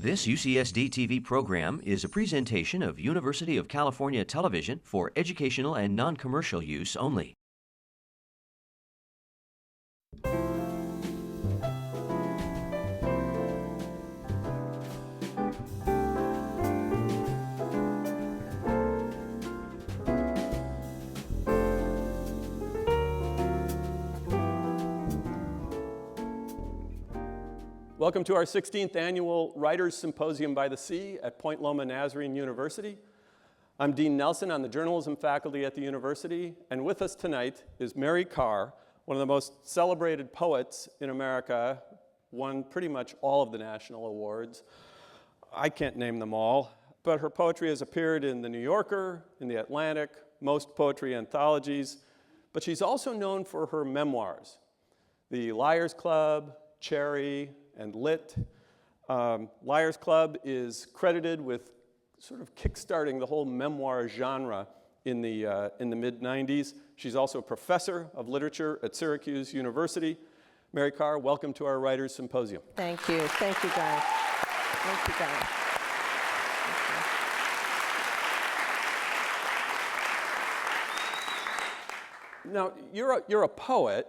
This UCSD TV program is a presentation of University of California Television for educational and non-commercial use only. Welcome to our 16th annual Writers Symposium by the Sea at Point Loma Nazarene University. I'm Dean Nelson on the journalism faculty at the university, and with us tonight is Mary Karr, one of the most celebrated poets in America, won pretty much all of the national awards. I can't name them all, but her poetry has appeared in The New Yorker, in The Atlantic, most poetry anthologies, but she's also known for her memoirs, The Liars Club, Cherry, and Lit. Liars Club is credited with sort of kickstarting the whole memoir genre in the mid-90s. She's also a professor of literature at Syracuse University. Mary Karr, welcome to our Writers Symposium. Thank you. Thank you, guys. Thank you, guys. Now, you're a poet.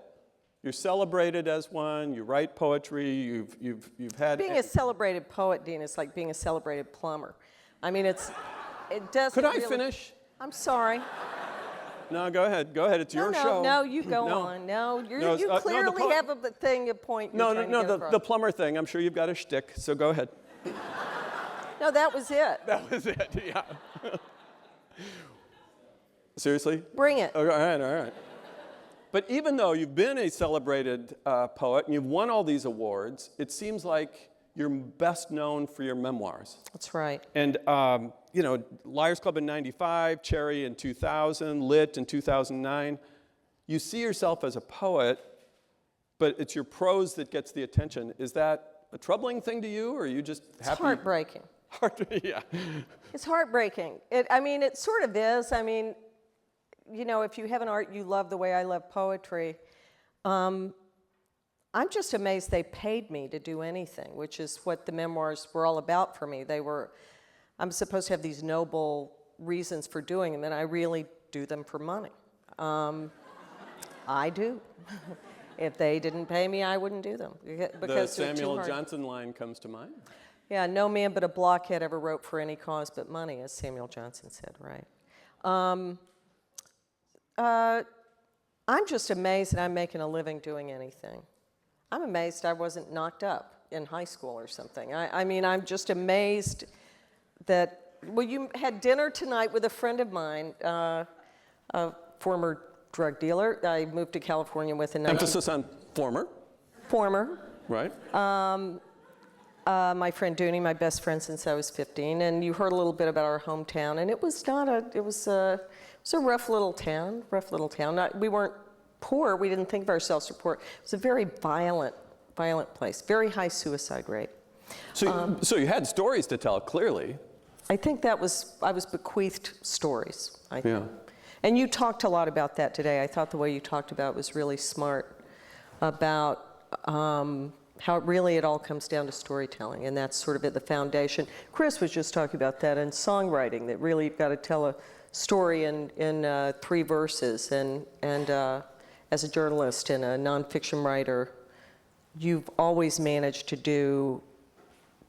You're celebrated as one. You write poetry. You've had Being a celebrated poet, Dean, is like being a celebrated plumber. I mean, it doesn't. Could I really finish? I'm sorry. No, go ahead. Go ahead. It's your show. No, you go on. No, you clearly have a thing, a point. The plumber thing. I'm sure you've got a shtick. So go ahead. No, that was it. That was it. Yeah. Seriously? Bring it. Okay, all right. But even though you've been a celebrated poet and you've won all these awards, it seems like you're best known for your memoirs. That's right. And, Liars Club in 95, Cherry in 2000, Lit in 2009. You see yourself as a poet, but it's your prose that gets the attention. Is that a troubling thing to you, or are you just happy? It's heartbreaking. Yeah. It's heartbreaking. It sort of is. I mean, you know, if you have an art you love the way I love poetry, I'm just amazed they paid me to do anything, which is what the memoirs were all about for me. I'm supposed to have these noble reasons for doing them, and I really do them for money. I do. If they didn't pay me, I wouldn't do them. Because the Samuel Johnson line comes to mind. Yeah, no man but a blockhead ever wrote for any cause but money, as Samuel Johnson said, right? I'm just amazed that I'm making a living doing anything. I'm amazed I wasn't knocked up in high school or something. I mean, I'm just amazed that, well, you had dinner tonight with a friend of mine, a former drug dealer. I moved to California with in Emphasis on former. Former. Right. My friend Dooney, my best friend since I was 15, and you heard a little bit about our hometown, and it was a rough little town, we weren't poor, we didn't think of ourselves as poor. It was a very violent place, very high suicide rate. So you had stories to tell, clearly. I think I was bequeathed stories, I think. Yeah. And you talked a lot about that today. I thought the way you talked about it was really smart about how it all comes down to storytelling, and that's sort of at the foundation. Chris was just talking about that in songwriting, that really you've got to tell a story in 3 verses, and as a journalist and a nonfiction writer, you've always managed to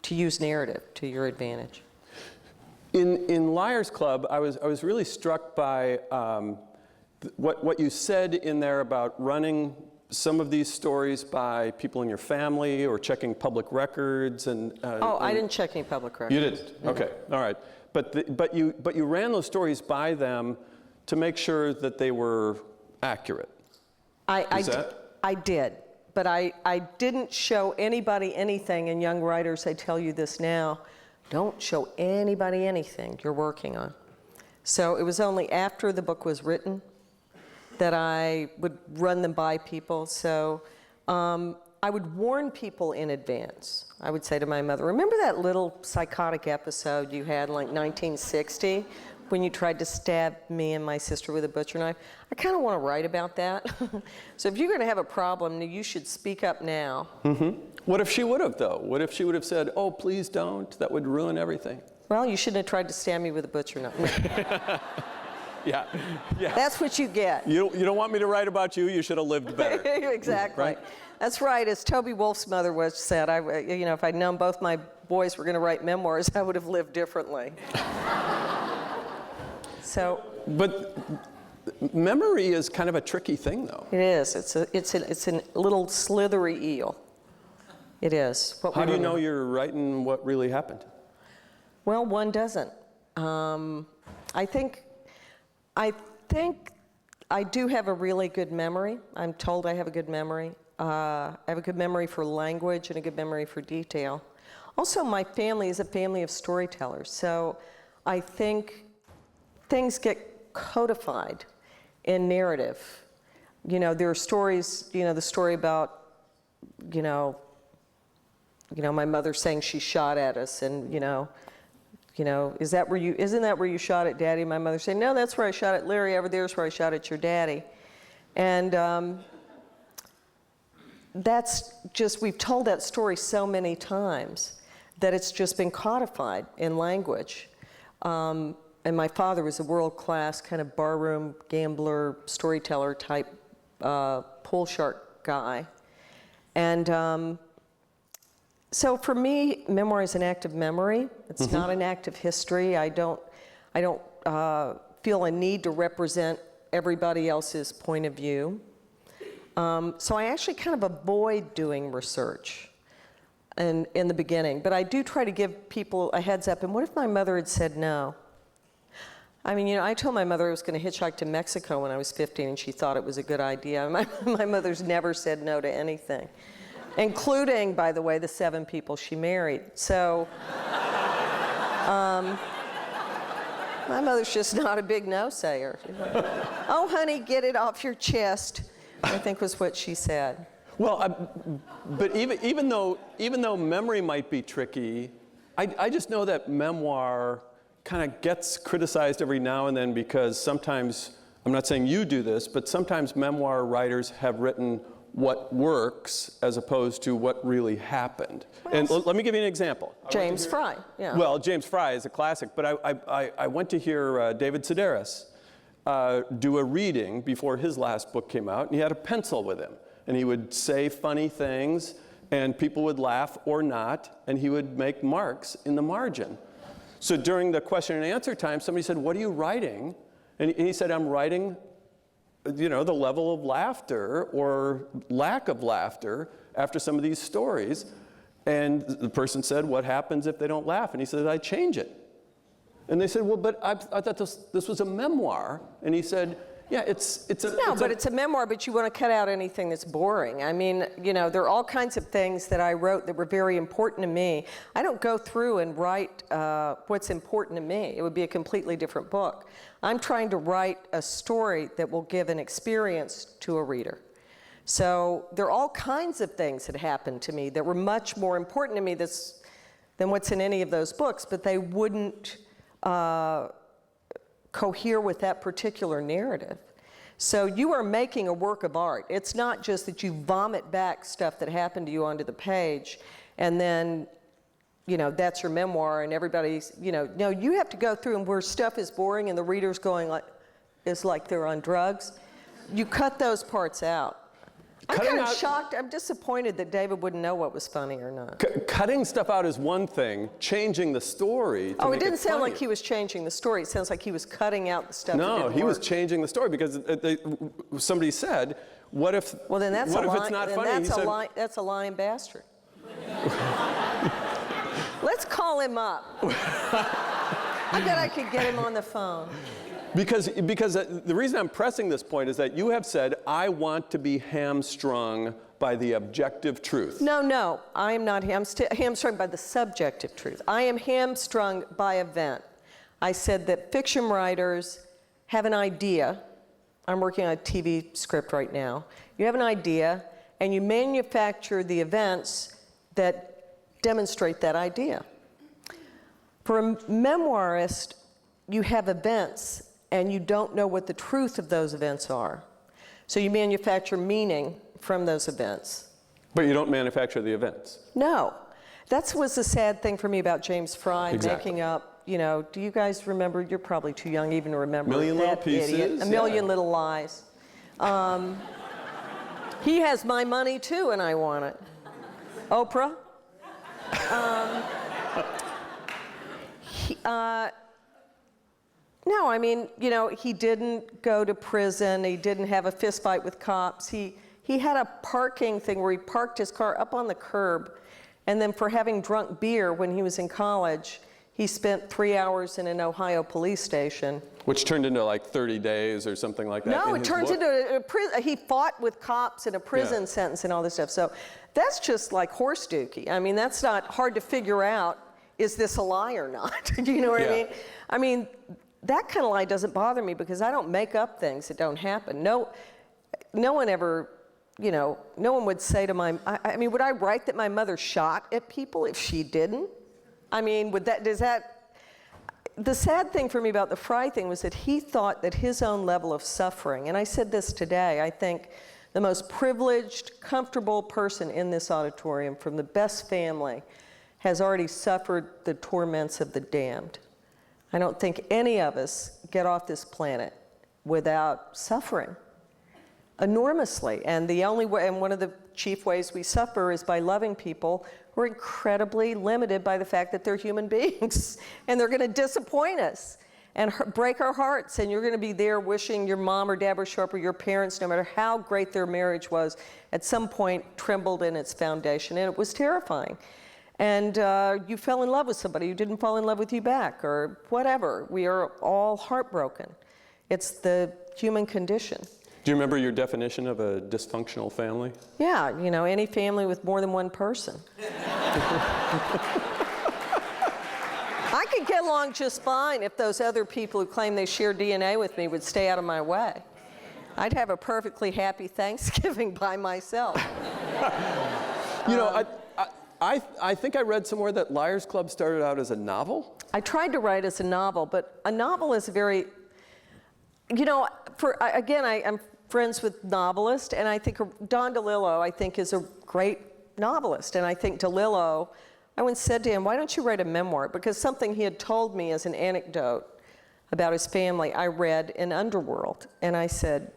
use narrative to your advantage. In Liars Club, I was really struck by what you said in there about running some of these stories by people in your family or checking public records and. I didn't check any public records. You didn't? Okay, all right. But you ran those stories by them to make sure that they were accurate. I did, but I didn't show anybody anything, and young writers, I tell you this now, don't show anybody anything you're working on. So it was only after the book was written that I would run them by people. So I would warn people in advance. I would say to my mother, remember that little psychotic episode you had in like 1960? when you tried to stab me and my sister with a butcher knife. I kind of want to write about that. So if you're going to have a problem, you should speak up now. What if she would have, though? What if she would have said, oh, please don't? That would ruin everything. Well, you shouldn't have tried to stab me with a butcher knife. Yeah. That's what you get. You don't want me to write about you. You should have lived better. Exactly. Right? That's right. As Toby Wolf's mother was said, if I'd known both my boys were going to write memoirs, I would have lived differently. So. But memory is kind of a tricky thing, though. It is. It's a little slithery eel. It is. How do you know you're writing what really happened? Well, one doesn't. I think I do have a really good memory. I'm told I have a good memory. I have a good memory for language and a good memory for detail. Also, my family is a family of storytellers, so I think things get codified in narrative. There are stories, the story about, my mother saying she shot at us, and, isn't that where you shot at Daddy? My mother saying, no, that's where I shot at Larry. Over there's where I shot at your daddy. And that's just, we've told that story so many times that it's just been codified in language. And my father was a world-class kind of barroom gambler, storyteller type pool shark guy. And so for me, memoir is an act of memory. It's not an act of history. I don't feel a need to represent everybody else's point of view. So I actually kind of avoid doing research in the beginning, but I do try to give people a heads up. And what if my mother had said no? I mean, I told my mother I was going to hitchhike to Mexico when I was 15, and she thought it was a good idea. My mother's never said no to anything, including, by the way, the 7 people she married. So my mother's just not a big no-sayer. Oh, honey, get it off your chest, I think was what she said. Well, but even though memory might be tricky, I just know that memoir kind of gets criticized every now and then because sometimes, I'm not saying you do this, but sometimes memoir writers have written what works as opposed to what really happened. Well, and let me give you an example. James Frey, yeah. Well, James Frey is a classic, but I went to hear David Sedaris do a reading before his last book came out, and he had a pencil with him. And he would say funny things, and people would laugh or not, and he would make marks in the margin. So during the question and answer time, somebody said, what are you writing? And he said, I'm writing, the level of laughter or lack of laughter after some of these stories. And the person said, what happens if they don't laugh? And he said, I change it. And they said, well, but I thought this was a memoir. And he said, yeah, it's a memoir, but you want to cut out anything that's boring. I mean, there are all kinds of things that I wrote that were very important to me. I don't go through and write what's important to me. It would be a completely different book. I'm trying to write a story that will give an experience to a reader. So there are all kinds of things that happened to me that were much more important to me than what's in any of those books, but they wouldn't cohere with that particular narrative. So you are making a work of art. It's not just that you vomit back stuff that happened to you onto the page and then, that's your memoir and everybody's, no, you have to go through and where stuff is boring and the reader's going like they're on drugs, you cut those parts out. I'm kind of shocked. I'm disappointed that David wouldn't know what was funny or not. Cutting stuff out is one thing. Changing the story to it make didn't sound funny. like he was changing the story. It sounds like he was cutting out the stuff that No, didn't he was work. changing the story because somebody said, what if Well, then that's what a if lying, it's not then funny? that's a lying bastard. Let's call him up. I bet I could get him on the phone. Because the reason I'm pressing this point is that you have said, I want to be hamstrung by the objective truth. No, I am not hamstrung by the subjective truth. I am hamstrung by event. I said that fiction writers have an idea. I'm working on a TV script right now. You have an idea, and you manufacture the events that demonstrate that idea. For a memoirist, you have events and you don't know what the truth of those events are. So you manufacture meaning from those events. But you don't manufacture the events. No. That was the sad thing for me about James Fry Exactly. making up, you know, do you guys remember? You're probably too young even to remember. Million Little that idiot. Pieces, A Million yeah. Little Lies. He has my money too, and I want it. Oprah. No, I mean, you know, he didn't go to prison. He didn't have a fist fight with cops. He had a parking thing where he parked his car up on the curb, and then for having drunk beer when he was in college, he spent 3 hours in an Ohio police station. Which turned into like 30 days or something like that. No, in it his turns book. into a prison. He fought with cops in a prison Yeah. sentence and all this stuff. So that's just like horse dookie. I mean, that's not hard to figure out. Is this a lie or not? Do you know what Yeah. I mean? I mean, that kind of lie doesn't bother me because I don't make up things that don't happen. No one ever, you know, no one would say to I mean, would I write that my mother shot at people if she didn't? I mean, the sad thing for me about the Fry thing was that he thought that his own level of suffering, and I said this today, I think the most privileged, comfortable person in this auditorium from the best family has already suffered the torments of the damned. I don't think any of us get off this planet without suffering enormously. And the only way, and one of the chief ways we suffer is by loving people who are incredibly limited by the fact that they're human beings and they're going to disappoint us and break our hearts. And you're going to be there wishing your mom or dad would show up, or your parents, no matter how great their marriage was, at some point trembled in its foundation. And it was terrifying. And you fell in love with somebody who didn't fall in love with you back, or whatever. We are all heartbroken. It's the human condition. Do you remember your definition of a dysfunctional family? Yeah, you know, any family with more than one person. I could get along just fine if those other people who claim they share DNA with me would stay out of my way. I'd have a perfectly happy Thanksgiving by myself. You know, I think I read somewhere that Liars Club started out as a novel. I tried to write as a novel, but a novel is a very, you know, I'm friends with novelists, and I think Don DeLillo, I think, is a great novelist. And I think DeLillo, I once said to him, why don't you write a memoir? Because something he had told me as an anecdote about his family, I read in Underworld. And I said,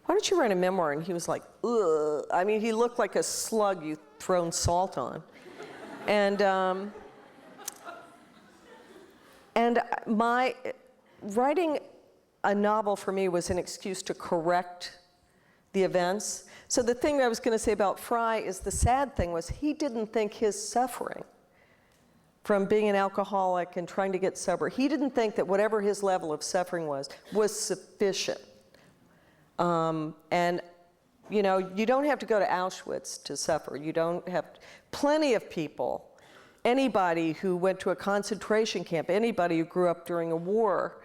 why don't you write a memoir? And he was like, ugh. I mean, he looked like a slug you'd thrown salt on. And my writing a novel for me was an excuse to correct the events. So the thing I was going to say about Fry is the sad thing was he didn't think his suffering from being an alcoholic and trying to get sober, he didn't think that whatever his level of suffering was sufficient. And you know, you don't have to go to Auschwitz to suffer. You don't have, plenty of people, anybody who went to a concentration camp, anybody who grew up during a war,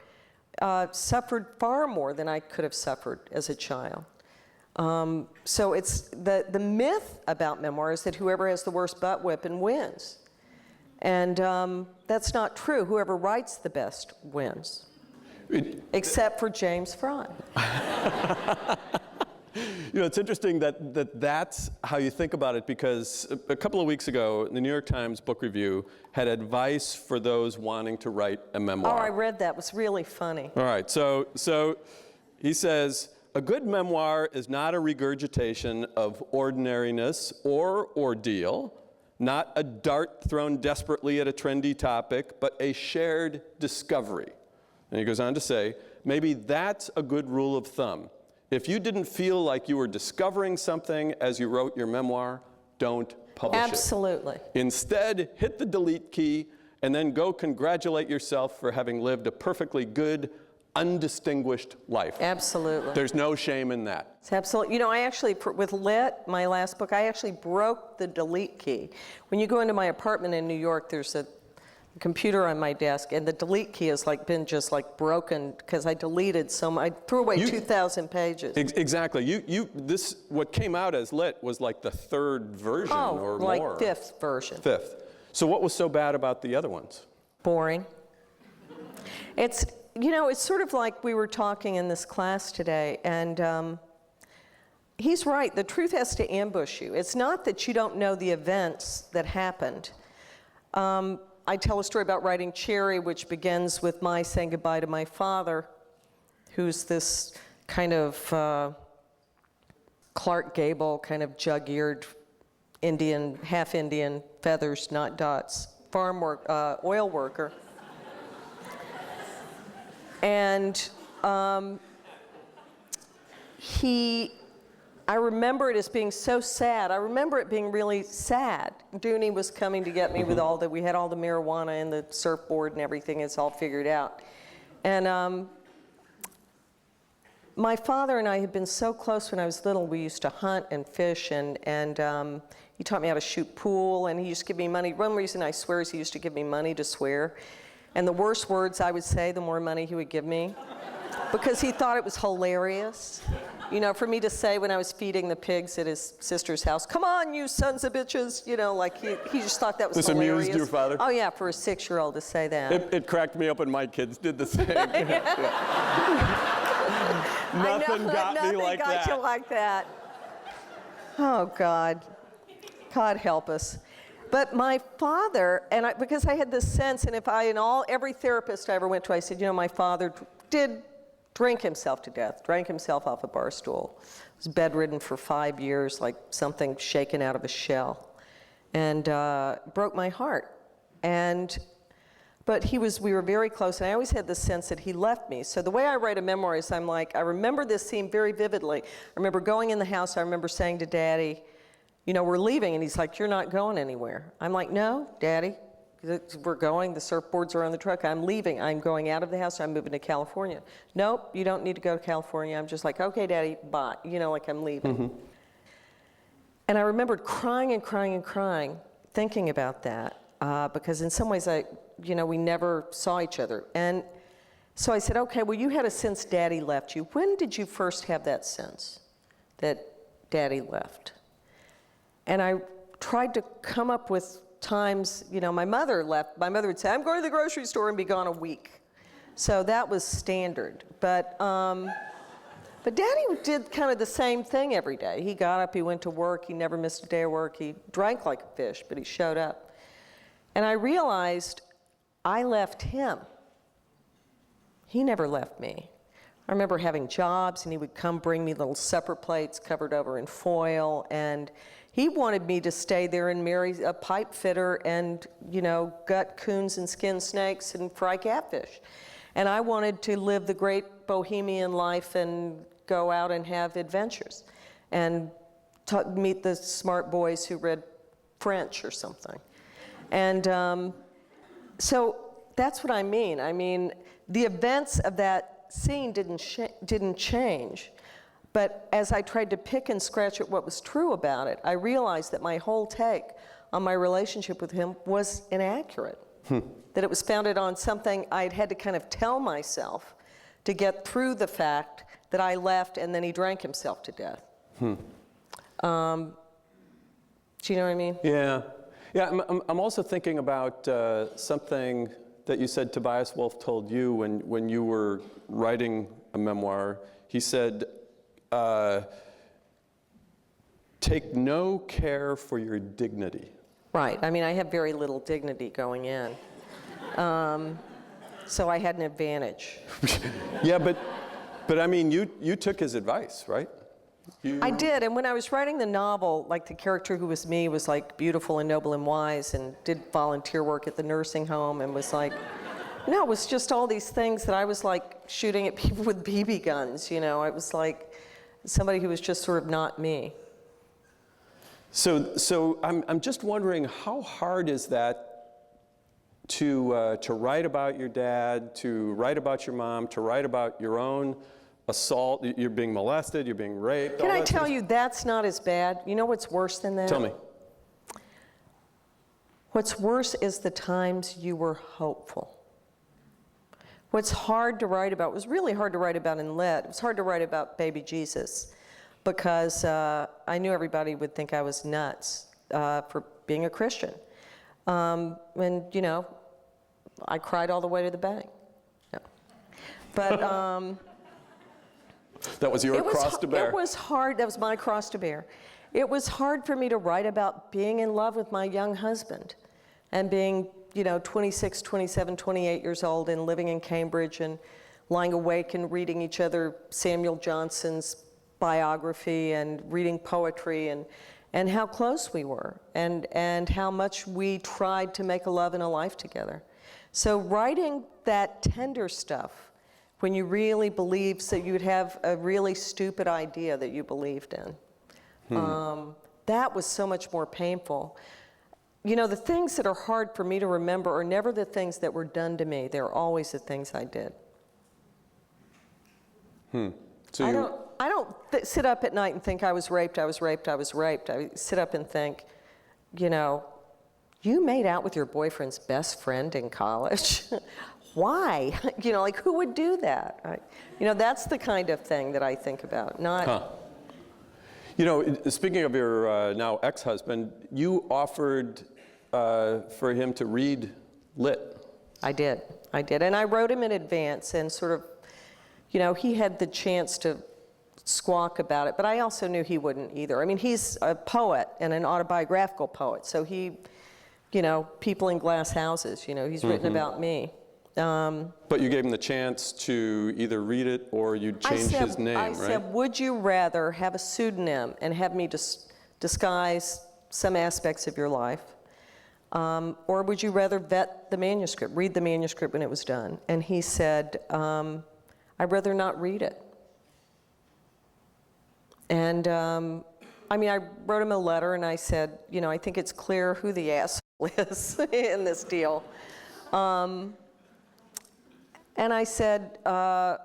suffered far more than I could have suffered as a child. So it's the myth about memoirs that whoever has the worst butt whipping wins. And that's not true. Whoever writes the best wins. Except for James Fry. You know, it's interesting that's how you think about it, because a couple of weeks ago, the New York Times Book Review had advice for those wanting to write a memoir. Oh, I read that. It was really funny. All right, so he says, a good memoir is not a regurgitation of ordinariness or ordeal, not a dart thrown desperately at a trendy topic, but a shared discovery. And he goes on to say, maybe that's a good rule of thumb. If you didn't feel like you were discovering something as you wrote your memoir, don't publish it. Absolutely. Instead, hit the delete key and then go congratulate yourself for having lived a perfectly good, undistinguished life. Absolutely. There's no shame in that. It's absolutely. You know, I actually, with Lit, my last book, I actually broke the delete key. When you go into my apartment in New York, there's a computer on my desk, and the delete key has been just broken because I deleted so much. I threw away 2,000 pages. Exactly. What came out as Lit was like the third version or more. Fifth version. Fifth. So what was so bad about the other ones? Boring. It's, it's sort of like we were talking in this class today, and he's right. The truth has to ambush you. It's not that you don't know the events that happened. I tell a story about writing Cherry, which begins with my saying goodbye to my father, who's this kind of Clark Gable, kind of jug-eared Indian, half Indian, feathers, not dots, oil worker. And I remember it as being so sad. I remember it being really sad. Dooney was coming to get me with we had all the marijuana and the surfboard and everything. It's all figured out. And my father and I had been so close when I was little. We used to hunt and fish, and he taught me how to shoot pool, and he used to give me money. One reason I swear is he used to give me money to swear. And the worse words I would say, the more money he would give me, because he thought it was hilarious. For me to say when I was feeding the pigs at his sister's house, "Come on, you sons of bitches," like he just thought that was hilarious. This amused your father? Oh yeah, for a 6-year-old to say that. It cracked me up when my kids did the same. Nothing got me like that. Nothing got you like that. Oh God. God help us. But my father, because I had this sense, and every therapist I ever went to, I said, my father did drink himself to death, drank himself off a bar stool, was bedridden for 5 years, like something shaken out of a shell, and broke my heart. But we were very close, and I always had this sense that he left me. So the way I write a memoir is I remember this scene very vividly. I remember going in the house, I remember saying to Daddy, we're leaving, and he's like, "You're not going anywhere." I'm like, "No, Daddy, we're going, the surfboards are on the truck, I'm leaving, I'm going out of the house, I'm moving to California." "Nope, you don't need to go to California." I'm just like, "Okay, Daddy, bye," like I'm leaving. Mm-hmm. And I remembered crying and crying and crying, thinking about that, because in some ways we never saw each other. And so I said, "Okay, well, you had a sense Daddy left you. When did you first have that sense that Daddy left?" And I tried to come up with times, my mother left. My mother would say, "I'm going to the grocery store," and be gone a week. So that was standard. But Daddy did kind of the same thing every day. He got up, he went to work, he never missed a day of work. He drank like a fish, but he showed up. And I realized I left him. He never left me. I remember having jobs, and he would come bring me little supper plates covered over in foil, and he wanted me to stay there and marry a pipe fitter and, gut coons and skin snakes and fry catfish. And I wanted to live the great bohemian life and go out and have adventures and meet the smart boys who read French or something. And so that's what I mean. I mean, the events of that scene didn't change. But as I tried to pick and scratch at what was true about it, I realized that my whole take on my relationship with him was inaccurate. That it was founded on something I'd had to kind of tell myself to get through the fact that I left and then he drank himself to death. Do you know what I mean? Yeah. Yeah, I'm also thinking about something that you said Tobias Wolff told you when you were writing a memoir. He said, take no care for your dignity. Right. I mean, I have very little dignity going in. So I had an advantage. Yeah, but I mean, you took his advice, right? I did, and when I was writing the novel, like the character who was me was like beautiful and noble and wise and did volunteer work at the nursing home and was like, no, it was just all these things that I was like shooting at people with BB guns, It was like somebody who was just sort of not me. So I'm just wondering, how hard is that to write about your dad, to write about your mom, to write about your own assault? You're being molested, you're being raped. Can I tell you, that's not as bad. You know what's worse than that? Tell me. What's worse is the times you were hopeful. What's hard to write about, was really hard to write about in Lit. It was hard to write about baby Jesus because I knew everybody would think I was nuts for being a Christian. And, I cried all the way to the bank. But That was your cross to bear. It was hard. That was my cross to bear. It was hard for me to write about being in love with my young husband and being, 26, 27, 28 years old and living in Cambridge and lying awake and reading each other Samuel Johnson's biography and reading poetry and how close we were and how much we tried to make a love and a life together. So writing that tender stuff when you really believed, so you would have a really stupid idea that you believed in. That was so much more painful. The things that are hard for me to remember are never the things that were done to me. They're always the things I did. So I don't sit up at night and think I was raped, I was raped, I was raped. I sit up and think, you made out with your boyfriend's best friend in college. Why? Who would do that? That's the kind of thing that I think about, not... Speaking of your now ex-husband, you offered for him to read Lit. I did. And I wrote him in advance and sort of, he had the chance to squawk about it, but I also knew he wouldn't either. I mean, he's a poet and an autobiographical poet, so he, people in glass houses, he's written about me. But you gave him the chance to either read it or you'd change his name, right? I said, would you rather have a pseudonym and have me disguise some aspects of your life? Or would you rather vet the manuscript, read the manuscript when it was done? And he said, I'd rather not read it. And I wrote him a letter and I said, I think it's clear who the asshole is in this deal. And I said, I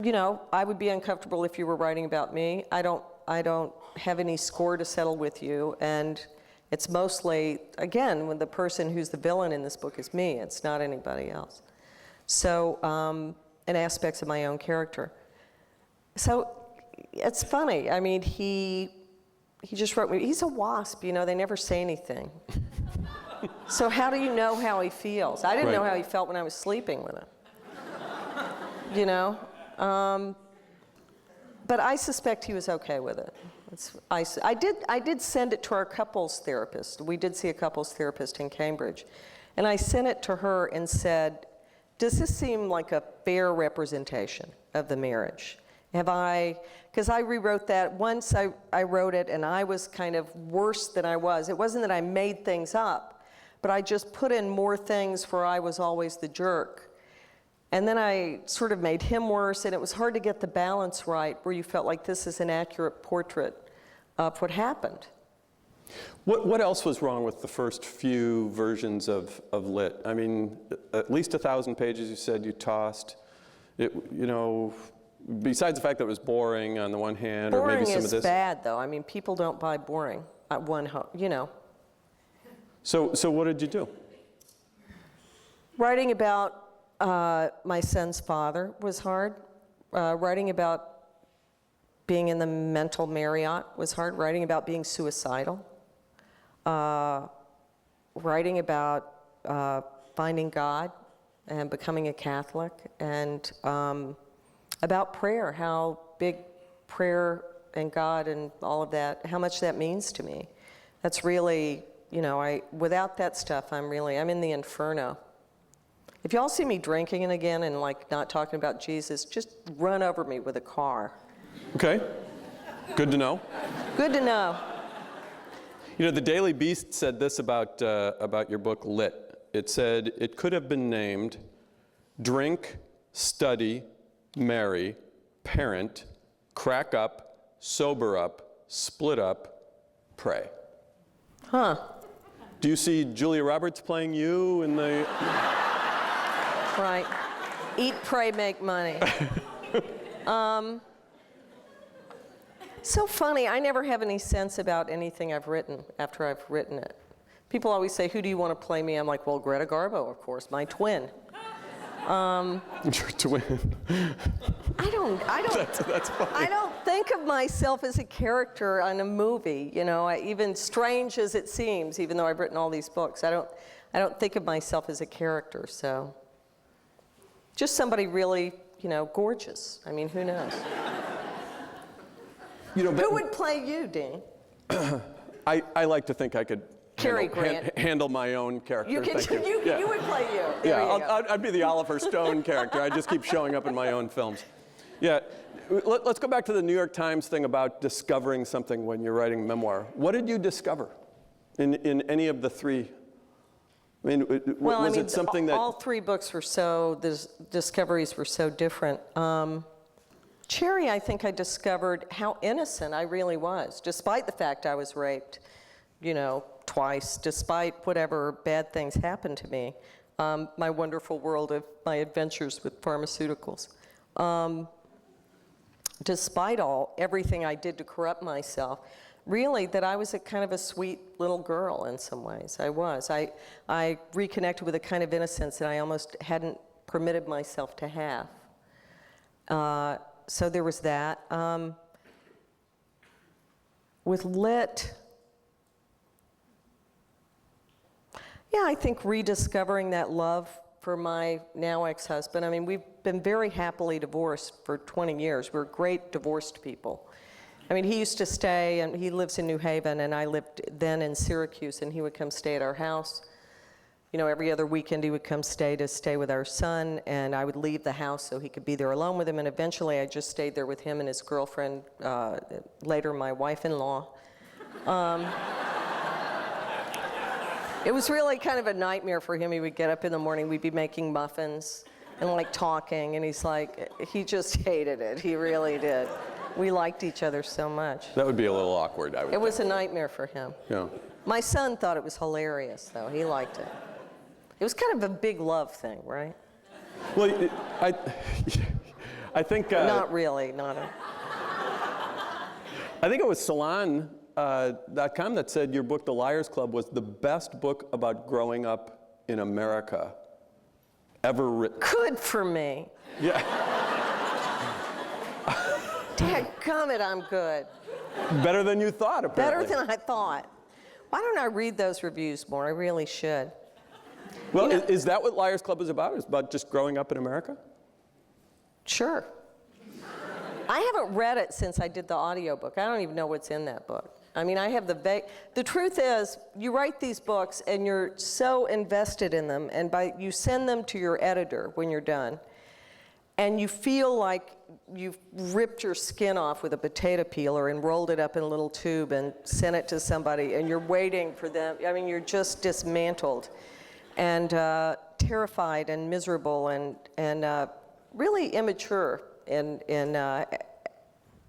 would be uncomfortable if you were writing about me. I don't have any score to settle with you. And it's mostly, again, when the person who's the villain in this book is me. It's not anybody else. So, and aspects of my own character. So it's funny. I mean, he just wrote me, he's a wasp, they never say anything. So how do you know how he feels? I didn't know how he felt when I was sleeping with him. But I suspect he was okay with it. I did send it to our couples therapist. We did see a couples therapist in Cambridge. And I sent it to her and said, does this seem like a fair representation of the marriage? Because I rewrote that. Once I wrote it and I was kind of worse than I was. It wasn't that I made things up, but I just put in more things where I was always the jerk. And then I sort of made him worse, and it was hard to get the balance right where you felt like this is an accurate portrait of what happened. What else was wrong with the first few versions of Lit? I mean, at least 1,000 pages you said you tossed. Besides the fact that it was boring on the one hand, or maybe some of this. Boring is bad, though. I mean, people don't buy boring at one, So what did you do? Writing about my son's father was hard. Writing about being in the mental Marriott was hard. Writing about being suicidal. Writing about finding God and becoming a Catholic, and about prayer, how big prayer and God and all of that, how much that means to me. That's really, without that stuff, I'm in the inferno. If y'all see me drinking again and not talking about Jesus, just run over me with a car. Okay, good to know. Good to know. The Daily Beast said this about your book, Lit. It said, it could have been named Drink, Study, Marry, Parent, Crack Up, Sober Up, Split Up, Pray. Huh. Do you see Julia Roberts playing you in the... Right. Eat, pray, make money. So funny, I never have any sense about anything I've written after I've written it. People always say, who do you want to play me? I'm like, well, Greta Garbo, of course, my twin. Your twin. I don't. That's funny. I don't think of myself as a character on a movie. Even strange as it seems, even though I've written all these books, I don't think of myself as a character. So, just somebody really, gorgeous. I mean, who knows? Who would play you, Dean? I like to think I could Cary Grant. handle my own character. You Thank you. you would play you. There you go. I'd be the Oliver Stone character. I just keep showing up in my own films. Yeah, let's go back to the New York Times thing about discovering something when you're writing a memoir. What did you discover in any of the three? I mean, was it something that... all three books were the discoveries were so different. Cherry, I think I discovered how innocent I really was, despite the fact I was raped, twice, despite whatever bad things happened to me. My wonderful world of my adventures with pharmaceuticals. Despite everything I did to corrupt myself, really that I was a kind of a sweet little girl in some ways. I was. I reconnected with a kind of innocence that I almost hadn't permitted myself to have. So there was that. With Lit, yeah, I think rediscovering that love for my now ex-husband. I mean, we've been very happily divorced for 20 years. We're great divorced people. I mean, he used to stay, and he lives in New Haven, and I lived then in Syracuse, and he would come stay at our house. Every other weekend he would come stay with our son, and I would leave the house so he could be there alone with him, and eventually I just stayed there with him and his girlfriend, later my wife-in-law. It was really kind of a nightmare for him. He would get up in the morning, we'd be making muffins and talking, and he just hated it. He really did. We liked each other so much. That would be a little awkward, I would think. It was a nightmare for him. Yeah. My son thought it was hilarious, though. He liked it. It was kind of a big love thing, right? Well, I think... not really, I think it was Salon.com that said your book, The Liars Club, was the best book about growing up in America ever written. Good for me. Yeah. Dadgummit, I'm good. Better than you thought, apparently. Better than I thought. Why don't I read those reviews more? I really should. Well, is that what Liars Club is about? Is about just growing up in America? Sure. I haven't read it since I did the audiobook. I don't even know what's in that book. I mean, I have the truth is, you write these books and you're so invested in them, and you send them to your editor when you're done, and you feel like you've ripped your skin off with a potato peeler and rolled it up in a little tube and sent it to somebody, and you're waiting for them. I mean, you're just dismantled and terrified and miserable and really immature in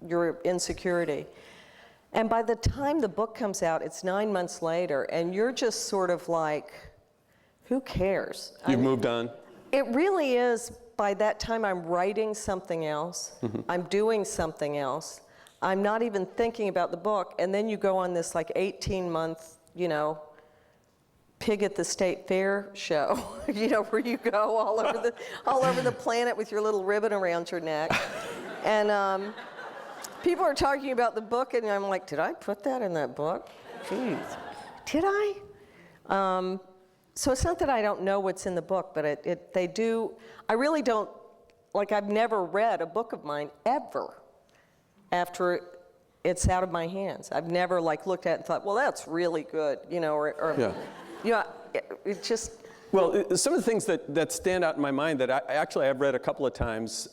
your insecurity. And by the time the book comes out, it's 9 months later, and you're just sort of like, who cares? You've moved on? It really is. By that time, I'm writing something else. Mm-hmm. I'm doing something else. I'm not even thinking about the book. And then you go on this 18-month, pig at the state fair show, where you go all over the planet with your little ribbon around your neck. And people are talking about the book, and I'm like, did I put that in that book? Jeez, did I? So it's not that I don't know what's in the book, but they do. I really don't, I've never read a book of mine ever after it's out of my hands. I've never looked at it and thought, well, that's really good, Yeah. It just. Well, some of the things that stand out in my mind that I've read a couple of times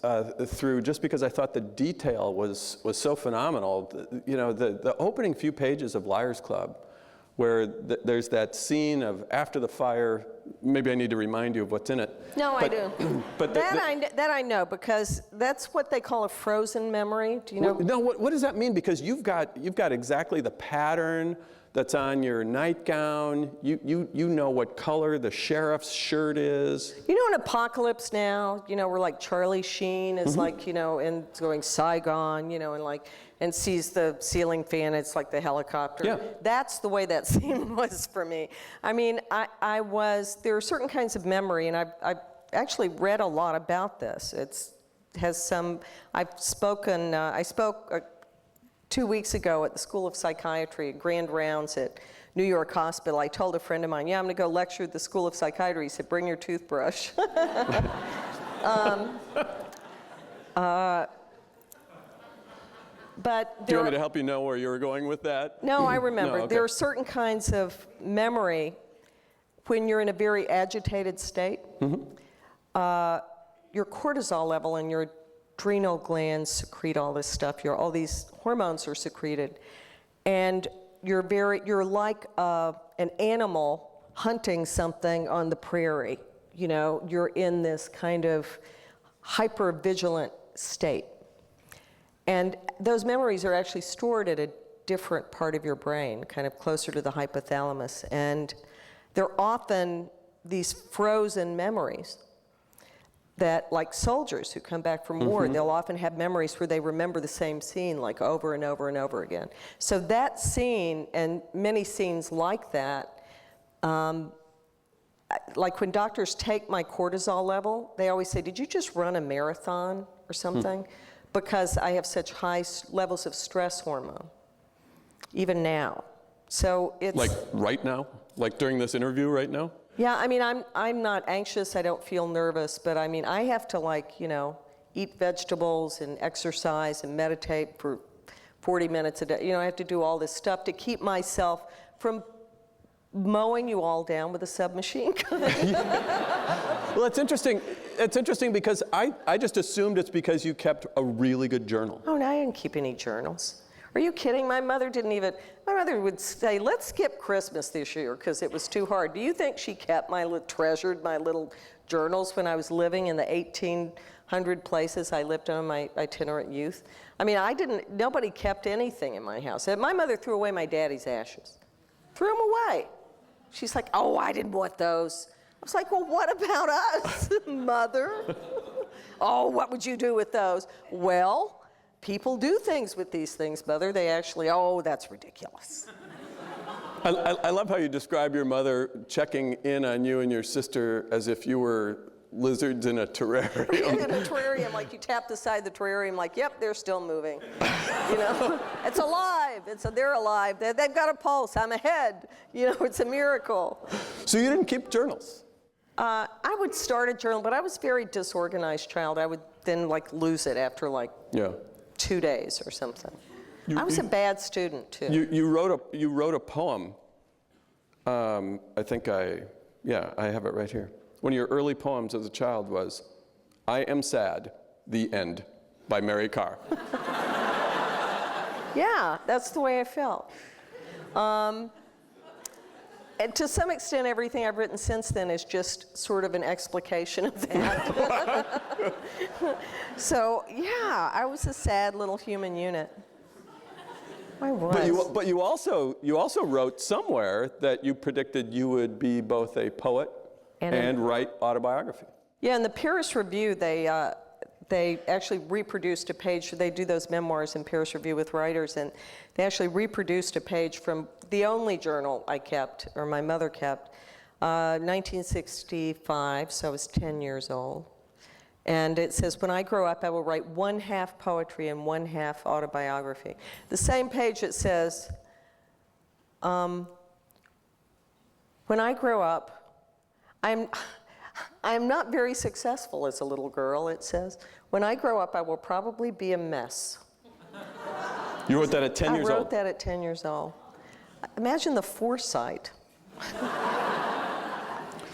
through, just because I thought the detail was so phenomenal. The opening few pages of Liars Club, where there's that scene of after the fire. Maybe I need to remind you of what's in it. No, I do. But that I know, because that's what they call a frozen memory. Do you know? No, what does that mean? Because you've got exactly the pattern that's on your nightgown. You know what color the sheriff's shirt is. In Apocalypse Now, where Charlie Sheen is mm-hmm. and going Saigon, and sees the ceiling fan, it's like the helicopter. Yeah. That's the way that scene was for me. I mean, there are certain kinds of memory, and I've actually read a lot about this. I spoke 2 weeks ago at the School of Psychiatry, Grand Rounds at New York Hospital. I told a friend of mine, I'm gonna go lecture at the School of Psychiatry. He said, bring your toothbrush. But Do you want me to help you know where you were going with that? no, I remember. No, okay. There are certain kinds of memory when you're in a very agitated state. Your cortisol level and your adrenal glands secrete all this stuff. All these hormones are secreted, and you're like an animal hunting something on the prairie. You know, you're in this kind of hyper-vigilant state. And those memories are actually stored at a different part of your brain, kind of closer to the hypothalamus. And they're often these frozen memories that, like soldiers who come back from war, they'll often have memories where they remember the same scene like over and over and over again. So that scene, and many scenes like that, like when doctors take my cortisol level, they always say, did you just run a marathon or something? Because I have such high levels of stress hormone, even now. So it's... Like right now? Like during this interview right now? Yeah, I mean, I'm not anxious, I don't feel nervous, but I mean, I have to, like, you know, eat vegetables and exercise and meditate for 40 minutes a day. You know, I have to do all this stuff to keep myself from mowing you all down with a submachine gun. Well, it's interesting. It's interesting because I just assumed it's because you kept a really good journal. Oh, no, I didn't keep any journals. Are you kidding? My mother would say, let's skip Christmas this year because it was too hard. Do you think she kept treasured my little journals when I was living in the 1800 places I lived on my itinerant youth? I mean, nobody kept anything in my house. My mother threw away my daddy's ashes. Threw them away. She's like, oh, I didn't want those. I was like, well, what about us, Mother? Oh, what would you do with those? Well, people do things with these things, Mother. They actually, oh, that's ridiculous. I love how you describe your mother checking in on you and your sister as if you were lizards in a terrarium. In a terrarium, like you tap the side of the terrarium, like, yep, they're still moving. You know, it's alive. They're alive. They've got a pulse. I'm ahead. You know, it's a miracle. So you didn't keep journals? I would start a journal, but I was a very disorganized child. I would then like lose it after like 2 days or something. I was a bad student too. You wrote a poem. I think I have it right here. One of your early poems as a child was, "I Am Sad, the End," by Mary Karr. Yeah, that's the way I felt. And to some extent, everything I've written since then is just sort of an explication of that. So, yeah, I was a sad little human unit. I was. But you also wrote somewhere that you predicted you would be both a poet and write autobiography. Yeah, in the Paris Review, they actually reproduced a page. They do those memoirs in Paris Review with writers, and they actually reproduced a page from the only journal I kept, or my mother kept, 1965, so I was 10 years old. And it says, when I grow up, I will write 1/2 poetry and 1/2 autobiography. The same page it says, when I grow up, I'm not very successful as a little girl, it says. When I grow up, I will probably be a mess. You wrote that at 10 years old? I wrote that at 10 years old. Imagine the foresight.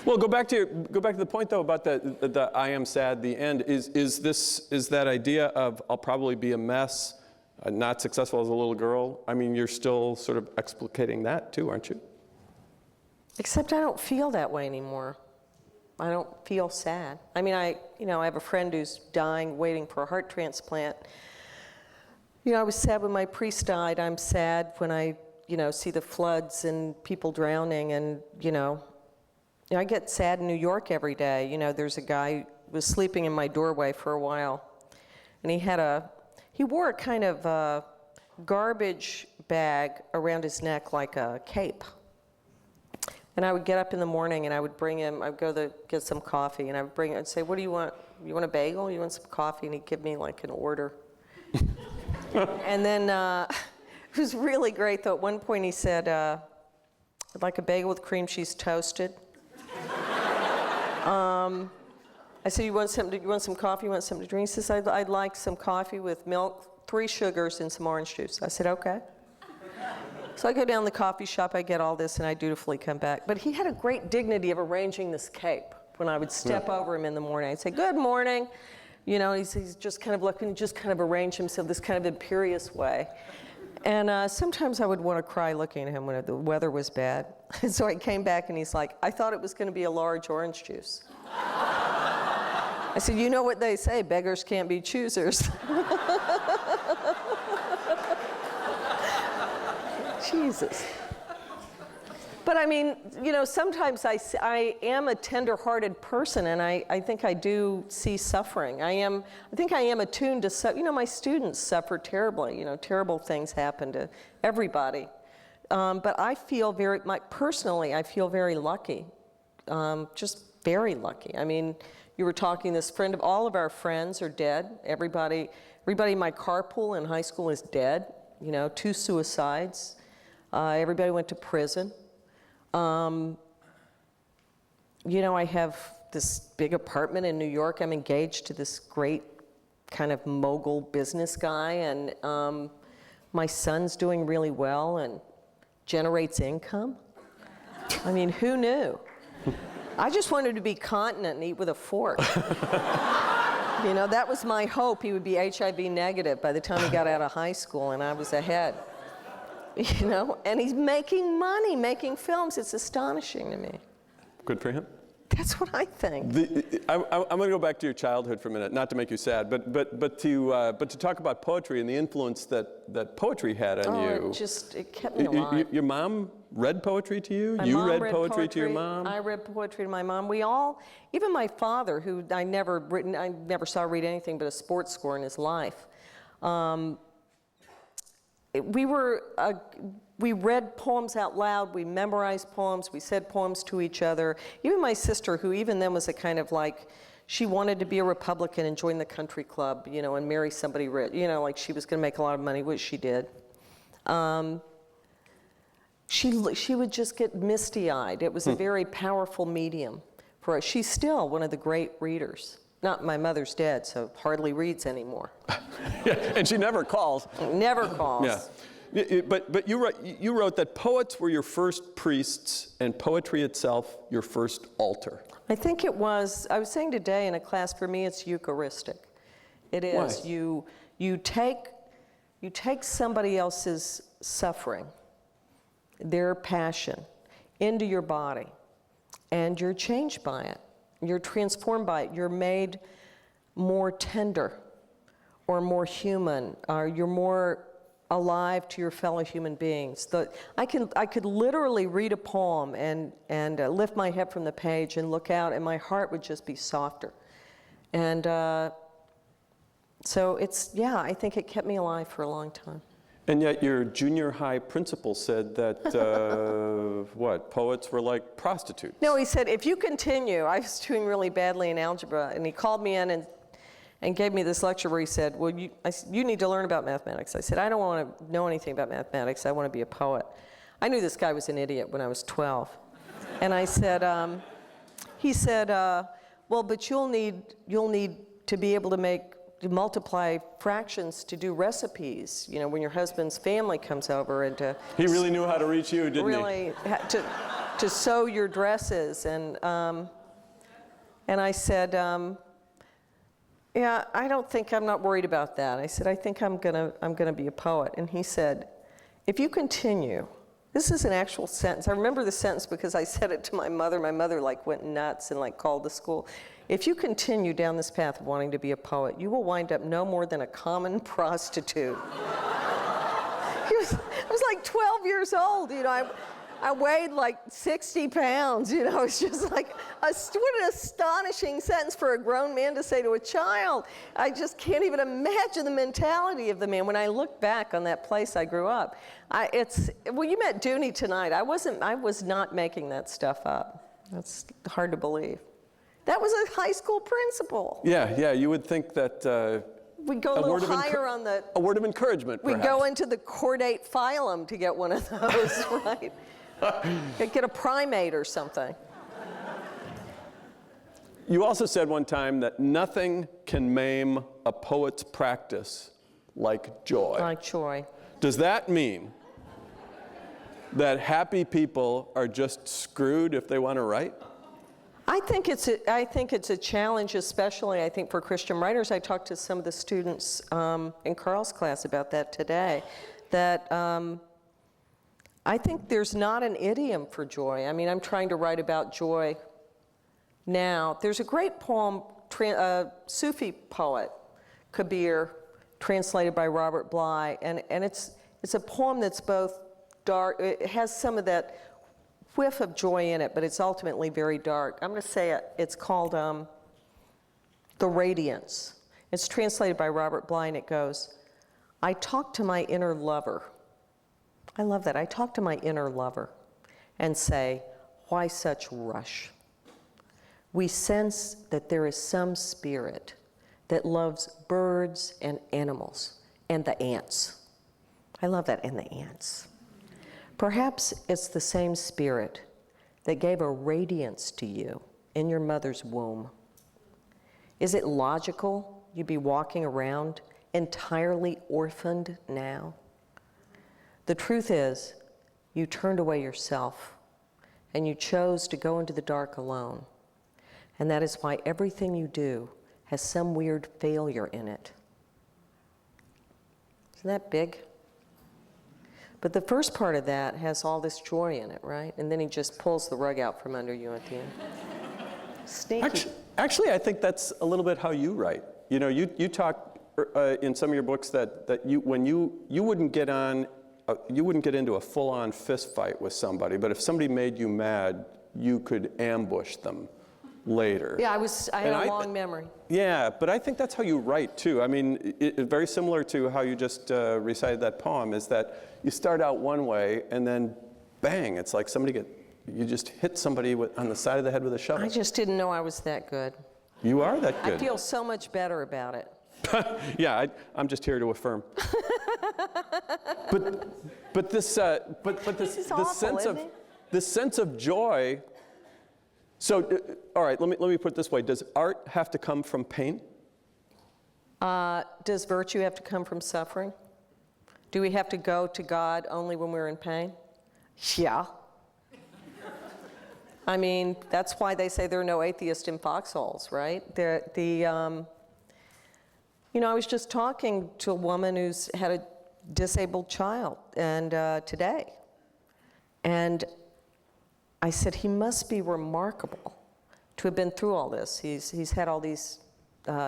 Well, go back to the point though about the "I am sad, the end." Is that idea of I'll probably be a mess, not successful as a little girl? I mean, you're still sort of explicating that too, aren't you? Except I don't feel that way anymore. I don't feel sad. I mean, I have a friend who's dying, waiting for a heart transplant. You know, I was sad when my priest died. I'm sad when I, see the floods and people drowning, and, I get sad in New York every day. There's a guy who was sleeping in my doorway for a while, and he wore a kind of garbage bag around his neck like a cape. And I would get up in the morning and I would bring him, I'd go get some coffee, and I'd say, what do you want? You want a bagel? You want some coffee? And he'd give me like an order. And then it was really great though. At one point he said, I'd like a bagel with cream cheese toasted. I said, you want some coffee? You want something to drink? He says, I'd like some coffee with milk, 3 sugars, and some orange juice. I said, okay. So I go down to the coffee shop, I get all this, and I dutifully come back. But he had a great dignity of arranging this cape. When I would step over him in the morning, I'd say, good morning. You know, he's just kind of looking, just kind of arrange himself this kind of imperious way. And sometimes I would want to cry looking at him when the weather was bad. And so I came back and he's like, I thought it was going to be a large orange juice. I said, you know what they say, beggars can't be choosers. Jesus. But I mean, you know, sometimes I am a tender-hearted person, and I think I do see suffering. I think I am attuned to, you know, my students suffer terribly. You know, terrible things happen to everybody. But I feel personally, I feel very lucky, just very lucky. I mean, you were talking, all of our friends are dead. Everybody in my carpool in high school is dead. You know, 2 suicides. Everybody went to prison. You know, I have this big apartment in New York. I'm engaged to this great kind of mogul business guy, and my son's doing really well and generates income. I mean, who knew? I just wanted to be continent and eat with a fork. You know, that was my hope. He would be HIV negative by the time he got out of high school, and I was ahead. You know, and he's making money, making films. It's astonishing to me. Good for him. That's what I think. I'm going to go back to your childhood for a minute, not to make you sad, but to talk about poetry and the influence that poetry had on you. It kept me alive. Your mom read poetry to you? My you mom read poetry to your mom? I read poetry to my mom. We all, even my father, who I never saw read anything but a sports score in his life. We read poems out loud, we memorized poems, we said poems to each other. Even my sister, who even then was a kind of like, she wanted to be a Republican and join the country club, you know, and marry somebody rich, you know, like she was gonna make a lot of money, which she did. She would just get misty-eyed. It was a very powerful medium for her. She's still one of the great readers. Not, my mother's dead, so hardly reads anymore. Yeah, and she never calls. Never calls. Yeah. But you wrote that poets were your first priests and poetry itself your first altar. I think it was, I was saying today in a class, for me it's Eucharistic. It is. Why? You take somebody else's suffering, their passion, into your body, and you're changed by it. You're transformed by it. You're made more tender or more human, or you're more alive to your fellow human beings. I could literally read a poem and lift my head from the page and look out, and my heart would just be softer. And so I think it kept me alive for a long time. And yet your junior high principal said that, poets were like prostitutes. No, he said, if you continue, I was doing really badly in algebra, and he called me in and gave me this lecture where he said, well, you need to learn about mathematics. I said, I don't want to know anything about mathematics, I want to be a poet. I knew this guy was an idiot when I was 12. And I said, he said, well, but you'll need to be able to multiply fractions to do recipes, you know, when your husband's family comes over, and to... He really knew how to reach you, didn't he? Really, to sew your dresses, and I said, yeah, I'm not worried about that. I said, I think I'm gonna be a poet. And he said, if you continue, this is an actual sentence. I remember the sentence because I said it to my mother. My mother like went nuts and like called the school. If you continue down this path of wanting to be a poet, you will wind up no more than a common prostitute. I was like 12 years old, you know. I weighed like 60 pounds, you know. It's just like, what an astonishing sentence for a grown man to say to a child. I just can't even imagine the mentality of the man. When I look back on that place I grew up, well, you met Dooney tonight. I was not making that stuff up. That's hard to believe. That was a high school principal. Yeah, you would think that... we go a little higher on the... A word of encouragement, perhaps. We go into the chordate phylum to get one of those, right? Get a primate or something. You also said one time that nothing can maim a poet's practice like joy. Like joy. Does that mean that happy people are just screwed if they want to write? I think it's a challenge, especially I think for Christian writers. I talked to some of the students in Carl's class about that today, that I think there's not an idiom for joy. I mean, I'm trying to write about joy now. There's a great poem, Sufi poet, Kabir, translated by Robert Bly, and it's a poem that's both dark, it has some of that whiff of joy in it, but it's ultimately very dark. I'm going to say it's called The Radiance. It's translated by Robert Bly, and it goes, I talk to my inner lover. I love that. I talk to my inner lover and say, why such rush? We sense that there is some spirit that loves birds and animals and the ants. I love that, and the ants. Perhaps it's the same spirit that gave a radiance to you in your mother's womb. Is it logical you'd be walking around entirely orphaned now? The truth is, you turned away yourself and you chose to go into the dark alone. And that is why everything you do has some weird failure in it. Isn't that big? But the first part of that has all this joy in it, right? And then he just pulls the rug out from under you at the end. Sneaky. Actually, I think that's a little bit how you write. You know, you talk in some of your books that you wouldn't get into a full-on fist fight with somebody, but if somebody made you mad, you could ambush them later. Yeah, I had a long memory. Yeah, but I think that's how you write too. I mean, very similar to how you just recited that poem, is that you start out one way and then bang, it's like you just hit somebody on the side of the head with a shovel. I just didn't know I was that good. You are that good. I feel so much better about it. Yeah, I'm just here to affirm. but this sense of joy. So, all right, let me put it this way. Does art have to come from pain? Does virtue have to come from suffering? Do we have to go to God only when we're in pain? Yeah. I mean, that's why they say there are no atheists in foxholes, right? You know, I was just talking to a woman who's had a disabled child today. And I said, he must be remarkable to have been through all this. He's had all these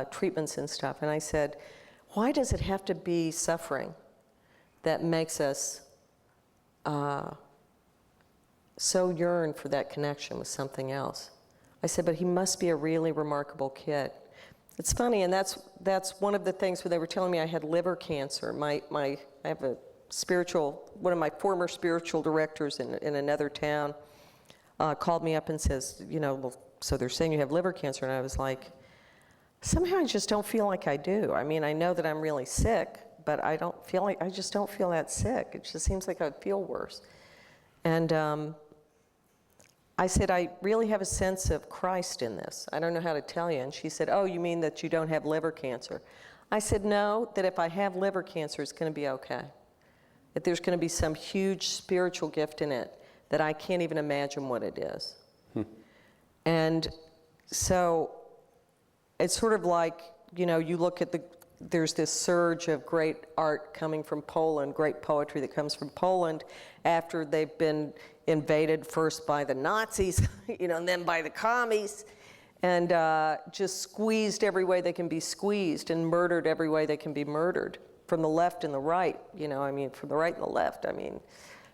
treatments and stuff. And I said, why does it have to be suffering that makes us so yearn for that connection with something else? I said, but he must be a really remarkable kid. It's funny, and that's one of the things when they were telling me I had liver cancer. I have one of my former spiritual directors in another town called me up and says, you know, well, so they're saying you have liver cancer, and I was like, somehow I just don't feel like I do. I mean, I know that I'm really sick, but I just don't feel that sick. It just seems like I'd feel worse. And I said, I really have a sense of Christ in this. I don't know how to tell you. And she said, oh, you mean that you don't have liver cancer? I said, no, that if I have liver cancer, it's going to be okay. That there's going to be some huge spiritual gift in it that I can't even imagine what it is. And so it's sort of like, you know, you look at there's this surge of great art coming from Poland, great poetry that comes from Poland after they've been invaded first by the Nazis, you know, and then by the commies, and just squeezed every way they can be squeezed and murdered every way they can be murdered, from the left and the right, you know, I mean, from the right and the left, I mean,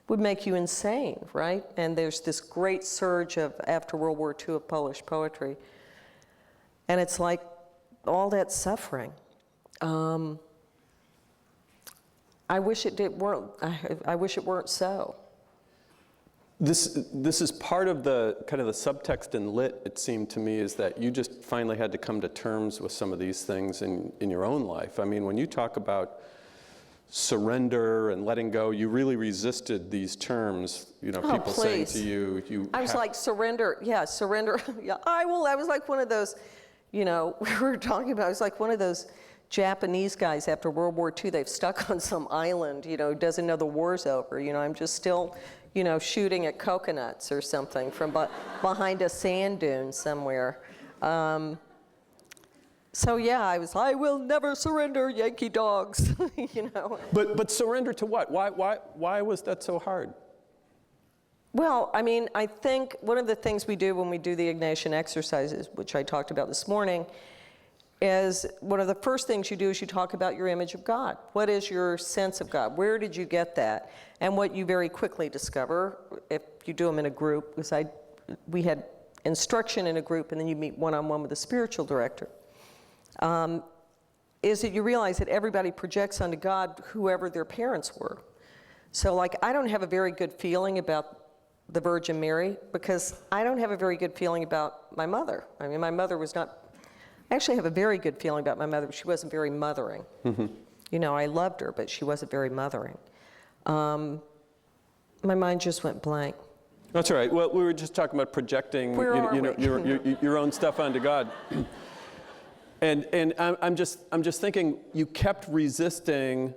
would make you insane, right? And there's this great surge after World War II of Polish poetry. And it's like all that suffering. I wish it weren't so. This is part of the kind of the subtext in Lit, it seemed to me, is that you just finally had to come to terms with some of these things in your own life. I mean, when you talk about surrender and letting go. You really resisted these terms, people saying please. to you, I was like, surrender, yeah, surrender. Yeah, I will. I was like one of those, we were talking about, I was like one of those Japanese guys after World War II. They've stuck on some island, who doesn't know the war's over. I'm just still, shooting at coconuts or something from behind a sand dune somewhere. So yeah, I will never surrender, Yankee dogs, But surrender to what? Why was that so hard? Well, I think one of the things we do when we do the Ignatian exercises, which I talked about this morning, is one of the first things you do is you talk about your image of God. What is your sense of God? Where did you get that? And what you very quickly discover, if you do them in a group, because we had instruction in a group and then you meet one-on-one with the spiritual director, is that you realize that everybody projects onto God whoever their parents were. So I don't have a very good feeling about the Virgin Mary because I don't have a very good feeling about my mother. My mother was not, I actually have a very good feeling about my mother, but she wasn't very mothering. Mm-hmm. I loved her, but she wasn't very mothering. My mind just went blank. That's all right. Well, we were just talking about projecting your own stuff onto God. And I'm just thinking you kept resisting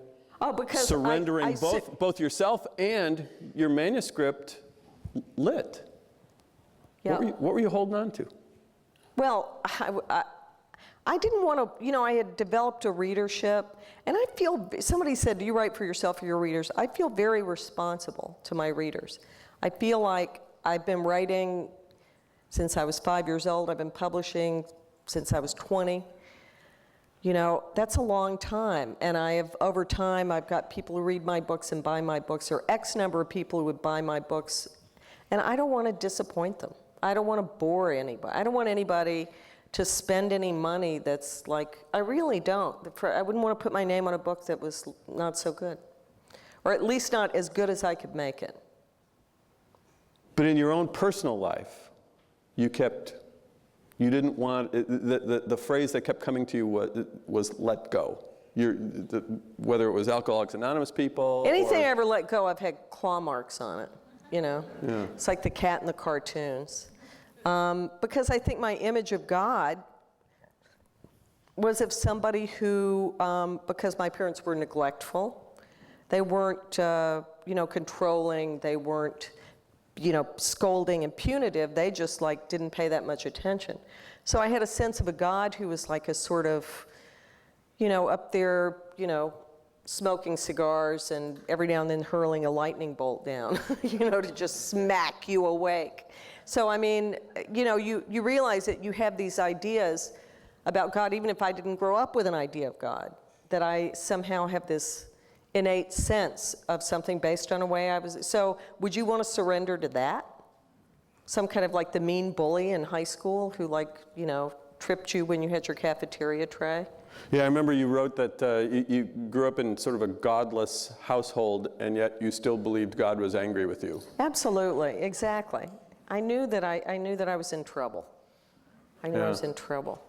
surrendering both yourself and your manuscript lit. Yeah. What were you holding on to? Well, I didn't want to, I had developed a readership, and I feel, somebody said, do you write for yourself or your readers? I feel very responsible to my readers. I feel like I've been writing since I was 5 years old. I've been publishing since I was 20. That's a long time. And over time, I've got people who read my books and buy my books, or X number of people who would buy my books. And I don't want to disappoint them. I don't want to bore anybody. I don't want anybody to spend any money that's I really don't. I wouldn't want to put my name on a book that was not so good, or at least not as good as I could make it. But in your own personal life, you didn't want, the phrase that kept coming to you was let go. Whether it was Alcoholics Anonymous people. Anything I ever let go, I've had claw marks on it, Yeah. It's like the cat in the cartoons. Because I think my image of God was of somebody who, because my parents were neglectful, they weren't, controlling, they weren't, scolding and punitive, they just didn't pay that much attention. So I had a sense of a God who was like a sort of, up there, smoking cigars and every now and then hurling a lightning bolt down, to just smack you awake. So, you realize that you have these ideas about God, even if I didn't grow up with an idea of God, that I somehow have this innate sense of something based on a way I was. So would you want to surrender to that? Some kind of the mean bully in high school who tripped you when you had your cafeteria tray? Yeah, I remember you wrote that you grew up in sort of a godless household, and yet you still believed God was angry with you. Absolutely, exactly. I knew that I was in trouble. I knew I was in trouble.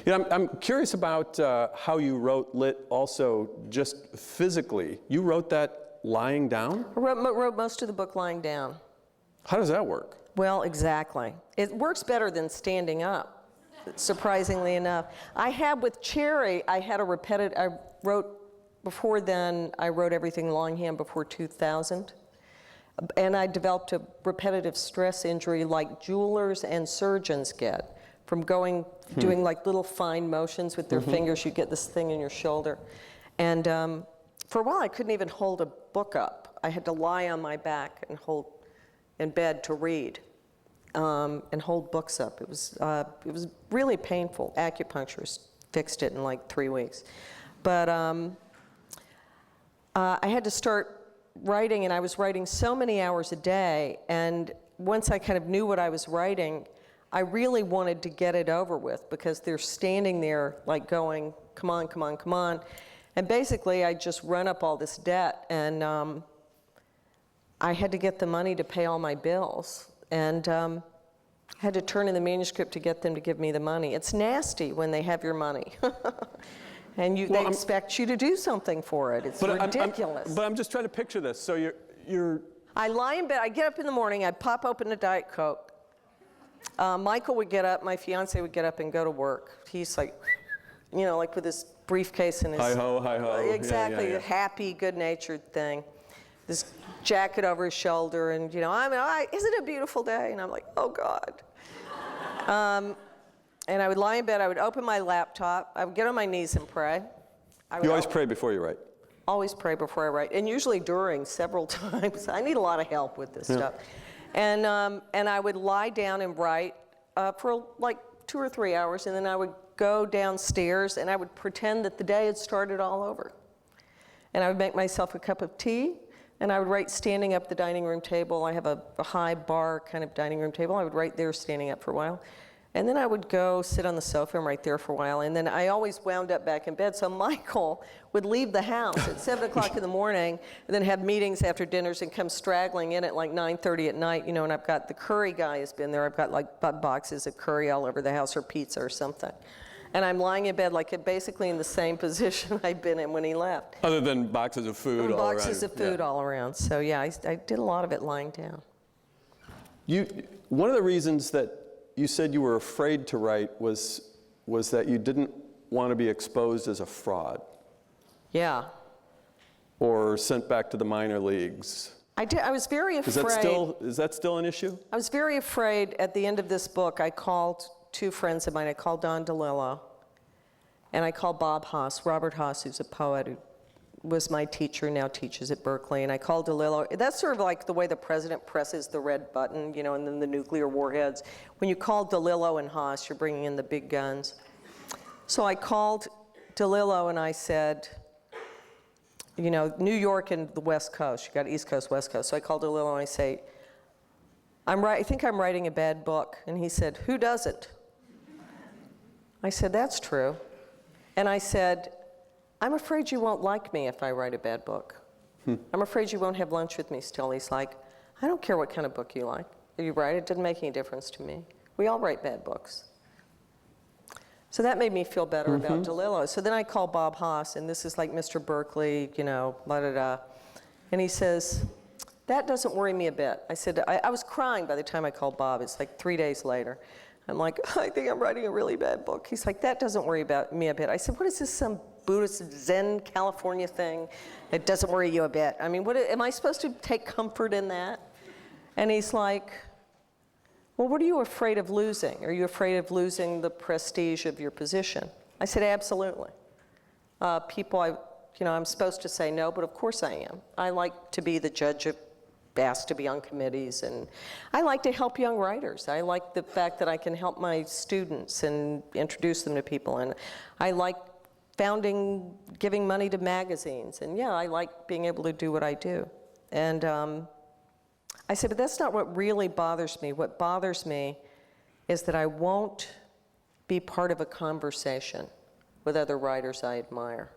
I'm curious about how you wrote Lit also just physically. You wrote that lying down? I wrote most of the book lying down. How does that work? Well, exactly. It works better than standing up, surprisingly enough. I had with Cherry, I wrote, before then, I wrote everything longhand before 2000. And I developed a repetitive stress injury like jewelers and surgeons get from doing little fine motions with their fingers. You get this thing in your shoulder. And for a while, I couldn't even hold a book up. I had to lie on my back and hold in bed to read and hold books up. It was really painful. Acupuncturist fixed it in 3 weeks. But I had to start writing, and I was writing so many hours a day. And once I kind of knew what I was writing, I really wanted to get it over with because they're standing there going, come on, come on, come on. And basically, I just run up all this debt, and I had to get the money to pay all my bills. And I had to turn in the manuscript to get them to give me the money. It's nasty when they have your money. And Well, they expect you to do something for it. It's ridiculous. But I'm just trying to picture this. So you're I lie in bed, I get up in the morning, I pop open a Diet Coke. Michael would get up, my fiance would get up and go to work. He's like, you know, like with his briefcase and his... Hi-ho, hi-ho. Exactly, Yeah. a happy, good-natured thing. This jacket over his shoulder, and, you know, isn't it a beautiful day? And I'm like, oh, God. And I would lie in bed, I would open my laptop, I would get on my knees and pray. You always pray before you write? Always pray before I write, and usually during several times. I need a lot of help with this stuff. And I would lie down and write for like 2 or 3 hours, and then I would go downstairs and I would pretend that the day had started all over. And I would make myself a cup of tea, and I would write standing up the dining room table. I have a high bar kind of dining room table. I would write there standing up for a while. And then I would go sit on the sofa and write there for a while. And then I always wound up back in bed. So Michael would leave the house at 7 o'clock in the morning and then have meetings after dinners and come straggling in at like 9:30 at night, you know, and I've got the curry guy has been there. I've got like boxes of curry all over the house or pizza or something. And I'm lying in bed like basically in the same position I'd been in when he left. Other than boxes of food all around. Boxes of food all around. So yeah, I did a lot of it lying down. One of the reasons that you said you were afraid to write was that you didn't want to be exposed as a fraud. Yeah. Or sent back to the minor leagues. I was very afraid. Is that still an issue? I was very afraid at the end of this book. I called 2 friends of mine. I called Don DeLillo, and I called Bob Haas, Robert Haas, who's a poet who was my teacher, now teaches at Berkeley. And I called DeLillo. That's sort of like the way the president presses the red button, you know, and then the nuclear warheads. When you call DeLillo and Haas, you're bringing in the big guns. So I called DeLillo and I said, you know, New York and the West Coast. You got East Coast, West Coast. So I called DeLillo and I say, I think I'm writing a bad book. And he said, who doesn't? I said, that's true. And I said, I'm afraid you won't like me if I write a bad book. I'm afraid you won't have lunch with me still. He's like, I don't care what kind of book you like. You write, it doesn't make any difference to me. We all write bad books. So that made me feel better about DeLillo. So then I called Bob Haas, and this is like Mr. Berkeley, you know, la-da-da. And he says, that doesn't worry me a bit. I said, I was crying by the time I called Bob. It's like 3 days later. I'm like, I think I'm writing a really bad book. He's like, that doesn't worry about me a bit. I said, what is this, some Buddhist Zen California thing? It doesn't worry you a bit. I mean, am I supposed to take comfort in that? And he's like, well, what are you afraid of losing? Are you afraid of losing the prestige of your position? I said, absolutely. I'm supposed to say no, but of course I am. I like to be the judge of asked to be on committees, and I like to help young writers. I like the fact that I can help my students and introduce them to people, and I like giving money to magazines, and yeah, I like being able to do what I do. And I said, but that's not what really bothers me. What bothers me is that I won't be part of a conversation with other writers I admire.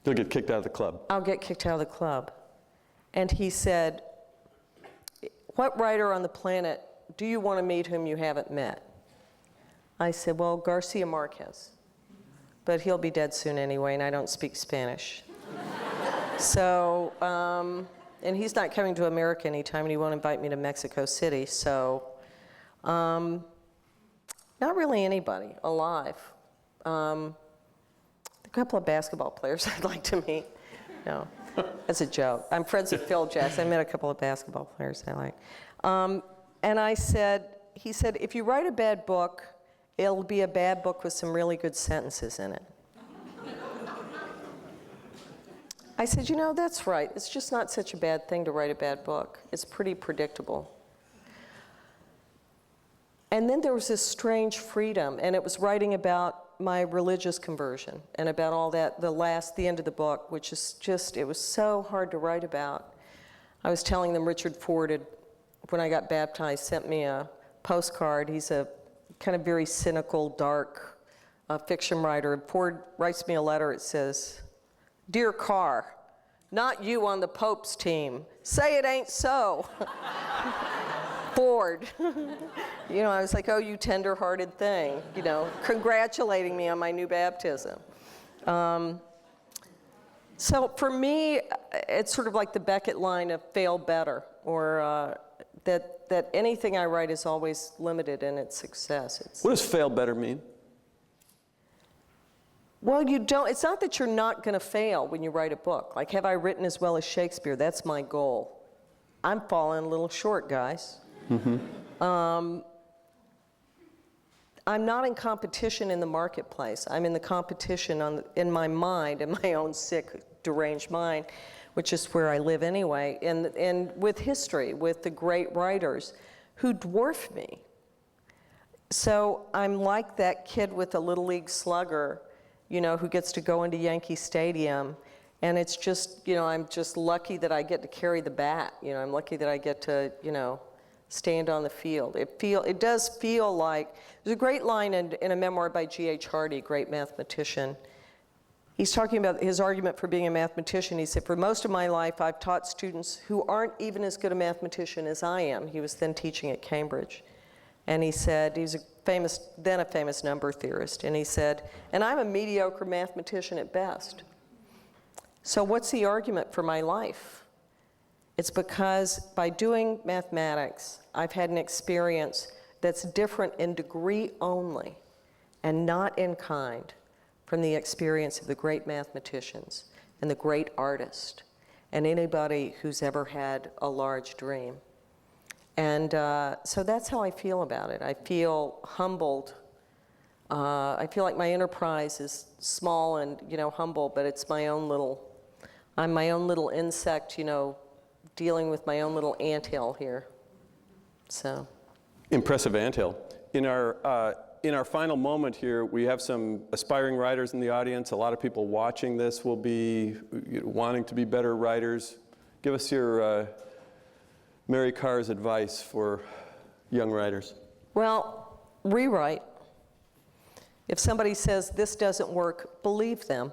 You'll get kicked out of the club. I'll get kicked out of the club. And he said, what writer on the planet do you want to meet whom you haven't met? I said, well, Garcia Marquez. But he'll be dead soon anyway, and I don't speak Spanish. So, and he's not coming to America anytime, and he won't invite me to Mexico City. So, not really anybody alive. A couple of basketball players I'd like to meet. No. That's a joke. I'm friends with Phil Jackson. I met a couple of basketball players I like. And he said, if you write a bad book, it'll be a bad book with some really good sentences in it. I said, you know, that's right. It's just not such a bad thing to write a bad book. It's pretty predictable. And then there was this strange freedom, and it was writing about my religious conversion and about all that, the end of the book, which is just, it was so hard to write about. I was telling them Richard Ford, when I got baptized, sent me a postcard. He's a kind of very cynical, dark fiction writer. Ford writes me a letter. It says, Dear Carr, not you on the Pope's team. Say it ain't so. Ford. You know, I was like, oh, you tender-hearted thing, you know, congratulating me on my new baptism. So for me, it's sort of like the Beckett line of fail better, or that anything I write is always limited in its success. What does fail better mean? Well, it's not that you're not going to fail when you write a book. Like, have I written as well as Shakespeare? That's my goal. I'm falling a little short, guys. I'm not in competition in the marketplace. I'm in the competition in my mind, in my own sick, deranged mind, which is where I live anyway, and with history, with the great writers who dwarf me. So I'm like that kid with a Little League slugger, who gets to go into Yankee Stadium, and it's just, I'm just lucky that I get to carry the bat. I'm lucky that I get to, stand on the field. It does feel like, there's a great line in a memoir by G.H. Hardy, great mathematician. He's talking about his argument for being a mathematician. He said, for most of my life, I've taught students who aren't even as good a mathematician as I am. He was then teaching at Cambridge. And he said, he's then a famous number theorist, and he said, and I'm a mediocre mathematician at best. So what's the argument for my life? It's because by doing mathematics, I've had an experience that's different in degree only and not in kind from the experience of the great mathematicians and the great artist and anybody who's ever had a large dream. And so that's how I feel about it. I feel humbled. I feel like my enterprise is small and, humble, but it's I'm my own little insect, dealing with my own little anthill here. So. Impressive anthill. In our final moment here, we have some aspiring writers in the audience. A lot of people watching this will be wanting to be better writers. Give us your Mary Karr's advice for young writers. Well, rewrite. If somebody says this doesn't work, believe them.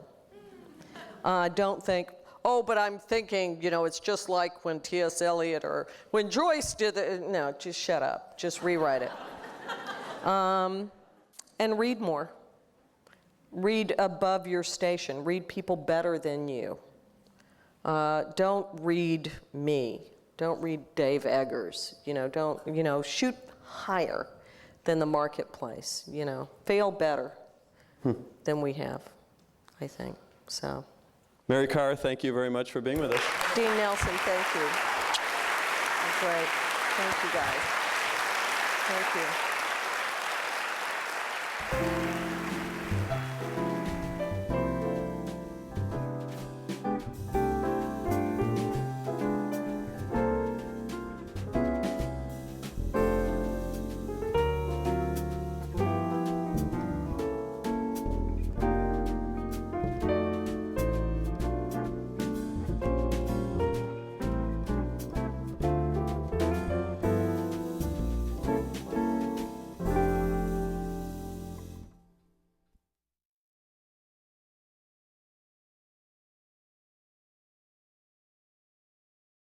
Don't think, oh, but I'm thinking, it's just like when T.S. Eliot or when Joyce did it. No, just shut up. Just rewrite it. And read more. Read above your station. Read people better than you. Don't read me. Don't read Dave Eggers. Don't, shoot higher than the marketplace. Fail better than we have, I think. So. Mary Karr, thank you very much for being with us. Dean Nelson, thank you. Great. Thank you, guys. Thank you.